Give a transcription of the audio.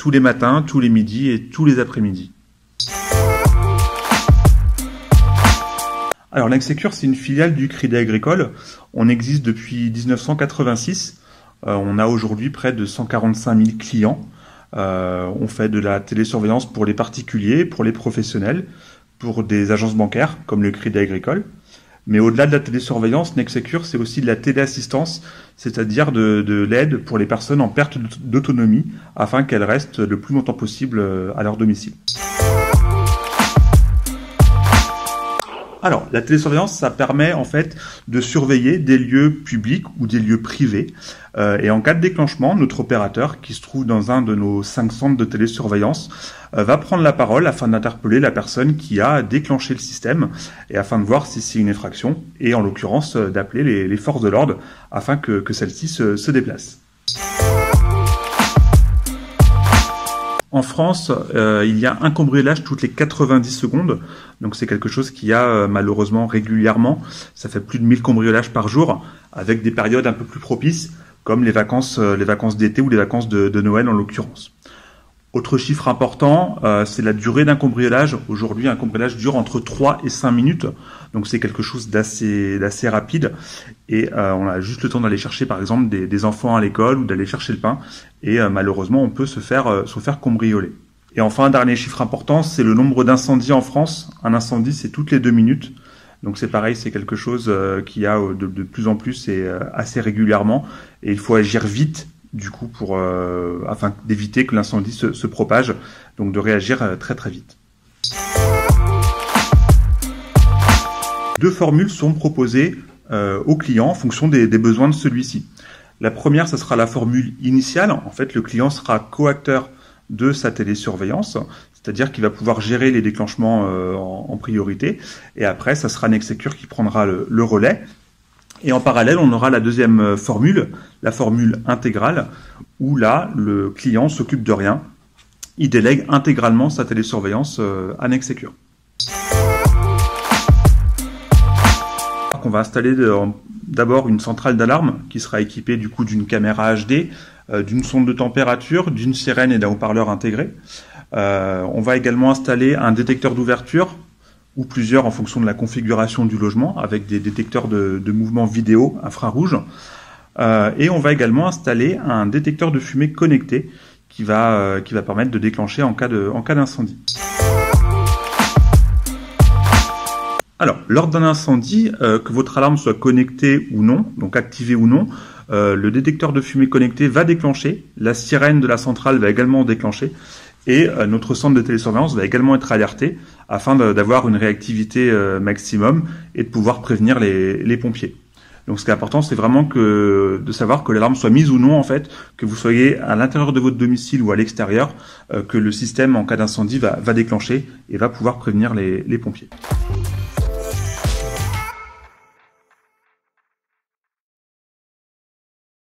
tous les matins, tous les midis et tous les après-midi. Alors Nexecure, c'est une filiale du Crédit Agricole. On existe depuis 1986. On a aujourd'hui près de 145 000 clients. On fait de la télésurveillance pour les particuliers, pour les professionnels, pour des agences bancaires comme le Crédit Agricole. Mais au-delà de la télésurveillance, Nexecure, c'est aussi de la téléassistance, c'est-à-dire de l'aide pour les personnes en perte d'autonomie afin qu'elles restent le plus longtemps possible à leur domicile. Alors, la télésurveillance, ça permet en fait de surveiller des lieux publics ou des lieux privés. Et en cas de déclenchement, notre opérateur, qui se trouve dans un de nos 5 centres de télésurveillance, va prendre la parole afin d'interpeller la personne qui a déclenché le système et afin de voir si c'est une infraction et en l'occurrence d'appeler les forces de l'ordre afin que celles-ci se déplacent. En France, il y a un cambriolage toutes les 90 secondes, donc c'est quelque chose qu'il y a malheureusement régulièrement. Ça fait plus de 1000 cambriolages par jour, avec des périodes un peu plus propices, comme les vacances d'été ou les vacances de Noël en l'occurrence. Autre chiffre important, c'est la durée d'un cambriolage. Aujourd'hui, un cambriolage dure entre 3 et 5 minutes, donc c'est quelque chose d'assez rapide. Et on a juste le temps d'aller chercher, par exemple, des enfants à l'école ou d'aller chercher le pain. Et malheureusement, on peut se faire cambrioler. Et enfin, un dernier chiffre important, c'est le nombre d'incendies en France. Un incendie, c'est toutes les 2 minutes. Donc c'est pareil, c'est quelque chose qu'il y a de plus en plus et assez régulièrement. Et il faut agir vite, du coup, afin d'éviter que l'incendie se propage. Donc de réagir très très vite. 2 formules sont proposées aux clients en fonction des besoins de celui-ci. La première, ce sera la formule initiale. En fait, le client sera coacteur de sa télésurveillance, c'est-à-dire qu'il va pouvoir gérer les déclenchements en priorité. Et après, ça sera Nexecure qui prendra le relais. Et en parallèle, on aura la deuxième formule, la formule intégrale, où là, le client s'occupe de rien. Il délègue intégralement sa télésurveillance à Nexecure. On va installer d'abord une centrale d'alarme qui sera équipée du coup d'une caméra HD, d'une sonde de température, d'une sirène et d'un haut-parleur intégré. On va également installer un détecteur d'ouverture ou plusieurs en fonction de la configuration du logement avec des détecteurs de mouvement vidéo infrarouge. Et on va également installer un détecteur de fumée connecté qui va permettre de déclencher en cas d'incendie. Alors, lors d'un incendie, que votre alarme soit connectée ou non, donc activée ou non, le détecteur de fumée connecté va déclencher, la sirène de la centrale va également déclencher, et notre centre de télésurveillance va également être alerté afin d'avoir une réactivité maximum et de pouvoir prévenir les pompiers. Donc ce qui est important, c'est vraiment de savoir que l'alarme soit mise ou non, en fait, que vous soyez à l'intérieur de votre domicile ou à l'extérieur, que le système en cas d'incendie va déclencher et va pouvoir prévenir les pompiers.